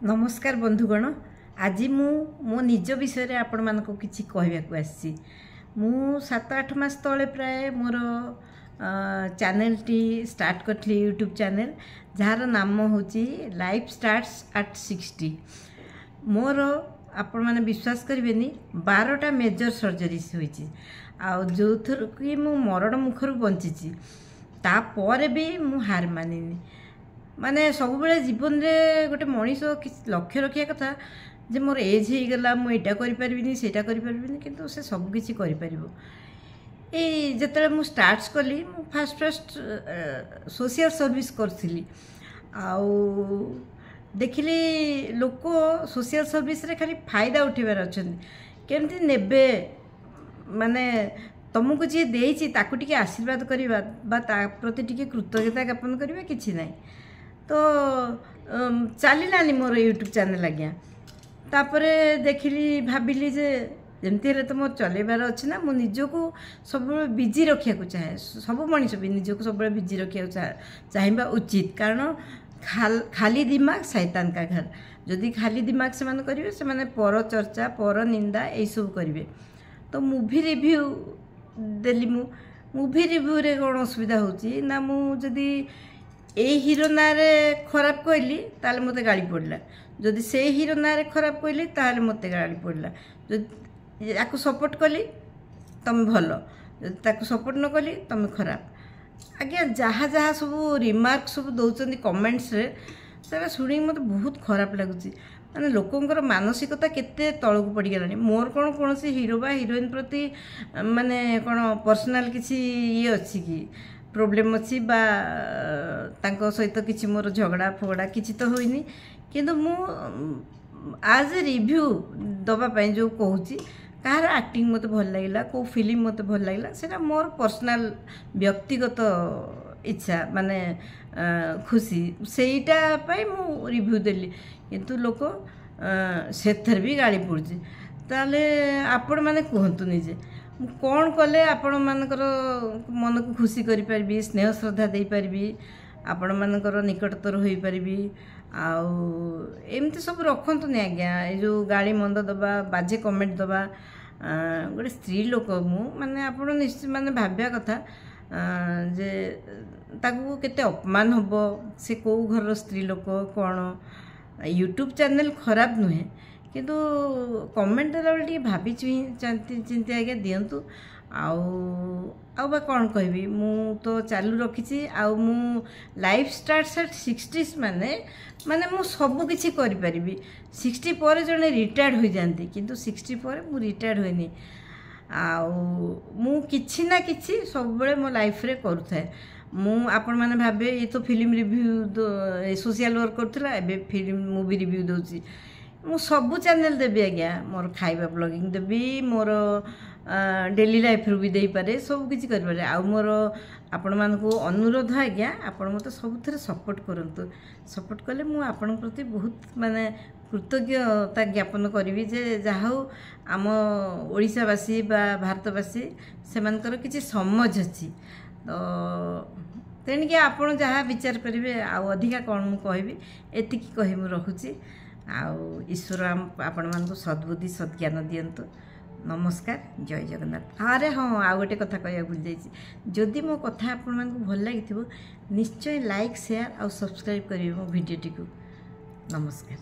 नमस्कार बंधुगण। आज मु मो निज विषय आपण मानक किछि कहबाक आसी। मु 7-8 मास तले प्राय मोर चैनल टी स्टार्ट करथली यूट्यूब चैनल जार नाम होची लाइफ स्टार्ट्स एट 60। मोर आपण माने विश्वास करिवेनी 12टा मेजर सर्जरीज होईची आ जो थर कि मु मरण मुखर बंचीची ता परे भी मु हार मानिनी। माने सब बेले जीवन रे गोटे मनीष लक्ष्य रखिया कथा जे मोर एज हो गला मु एटा करि परबिनी सेटा करि परबिनी किंतु से सब किछि करि परिबो। ए जतले मु स्टार्ट्स कली मु फर्स्ट सोशल सर्विस करथिली आउ देखिली लोक सोशल सर्विस रे खाली फायदा उठेबार अछन केमती नेबे माने तुमको जी देइछि ताकु टिके आशीर्वाद करिबा बा ता प्रति टिके कृतज्ञता ज्ञापन करिबा किछि नै। तो चलिलानी मोर यूट्यूब चैनल आज्ञा तापरे देखिली भाविली जे जमती हेले तो मोर चलेबार अछि ना मु निजको सब बिजी रखिया को चाहे सब मनीष भी निजको सब बिजी रखिया चाहिबा उचित कारण खाली दिमाग शैतान का घर। जदि खाली दिमाग से माने करिवे से माने पर चर्चा पर निंदा ए सब करिवे। तो मूवी रिव्यू देली मूवी रिव्यू रे कोन असुविधा होची ना मु जदि ए हीरो नारे खराब कहली ताले मते गाड़ी पड़ला जदि से हीरो नारे खराब कहली ताले मते गाड़ी पड़ला जदि याकु सपोर्ट कली तुम भल जदि ताकु सपोर्ट न कली तुम खराब। आज्ञा जहाँ जहाँ सब रिमार्क सब दौरान कमेंट्स रे सेटा शुणी मत बहुत खराब लगुच माने लोकंकर मानसिकता केते तळक पड़ी गलानी। मोर कौन हीरो बा हीरोइन प्रति माने कौन पर्सनाल किसी ये अच्छी कि प्रोब्लेम अच्छी बा तांको सहित किसी मोर झगड़ा फगड़ा किसी तो होइनी किंतु मु आज ए रिव्यू दबा पई जो कहूची कहार एक्टिंग मते भल लागला को फिल्म मते भल लागला सेटा मोर पर्सनाल व्यक्तिगत इच्छा माने खुशी सेटा पई मु रिव्यू देली किंतु लोक सेथर भी गाड़ी पड़ुची ताले आपण माने कहंतु निजे कौन कले आपण मानकर मन को खुशी करि परबी स्नेह श्रद्धा दे परबी आपण मानकर निकटतर होई परबी आउ एमती सब रखंतु नि आज्ञा ए जो गाड़ी मंद दबा बाजे कमेंट दबा गोटे स्त्री लोक मु माने आपण निश्चित माने भाब्या कथा जे ताकू केते अपमान होबो से को घर स्त्री लोक कोन यूट्यूब चैनल खराब नुहे किंतु कमेंट देला बेले भाभी चिंती आगे दिंतु आउ बा कौन कहबी मु तो चालू रखी आउ मु लाइफ स्टार्ट्स एट 60 माने माने मु सब किछि करि परिबी। 60 पर जने रिटायर्ड हो जाती किंतु 60 पर मु रिटायर्ड होइनी आउ मु किछि ना किछि सब बेले मो लाइफ रे करूथाय। मु आपण माने भाबे ये तो फिल्म रिव्यू सोशल वर्क करथला एबे फिल्म मूवी रिव्यू दोची मु सबू चैनल देवी आज्ञा मोर खाइबा ब्लॉगिंग देवी मोर डेली लाइफ रू भी दे पारे सब किछि कर पारे आ मोर आपण मान को अनुरोध आज्ञा आपण मते सबुथरे सपोर्ट करंतु सपोर्ट कले मु आपण प्रति बहुत माने कृतज्ञता ज्ञापन करी जे जाहौ आम ओडिशावासी बा भारतवासी सेमानकर किछि समझ अछि तो तेणिके आपण जहाँ विचार करेंगे आउ अधिका कौन मु कहबी एतिकी कही मु रखुची आउ ईश्वर आपण मान सद्बुद्धि सद्ज्ञान दियंतु। नमस्कार जय जगन्नाथ। अरे हाँ आउ गोटे कथा कह भूल जाइए जदि मो कथा आपण मान भल लगी निश्चय लाइक शेयर आउ सब्सक्राइब करेंगे मो भिडियोटी को। नमस्कार।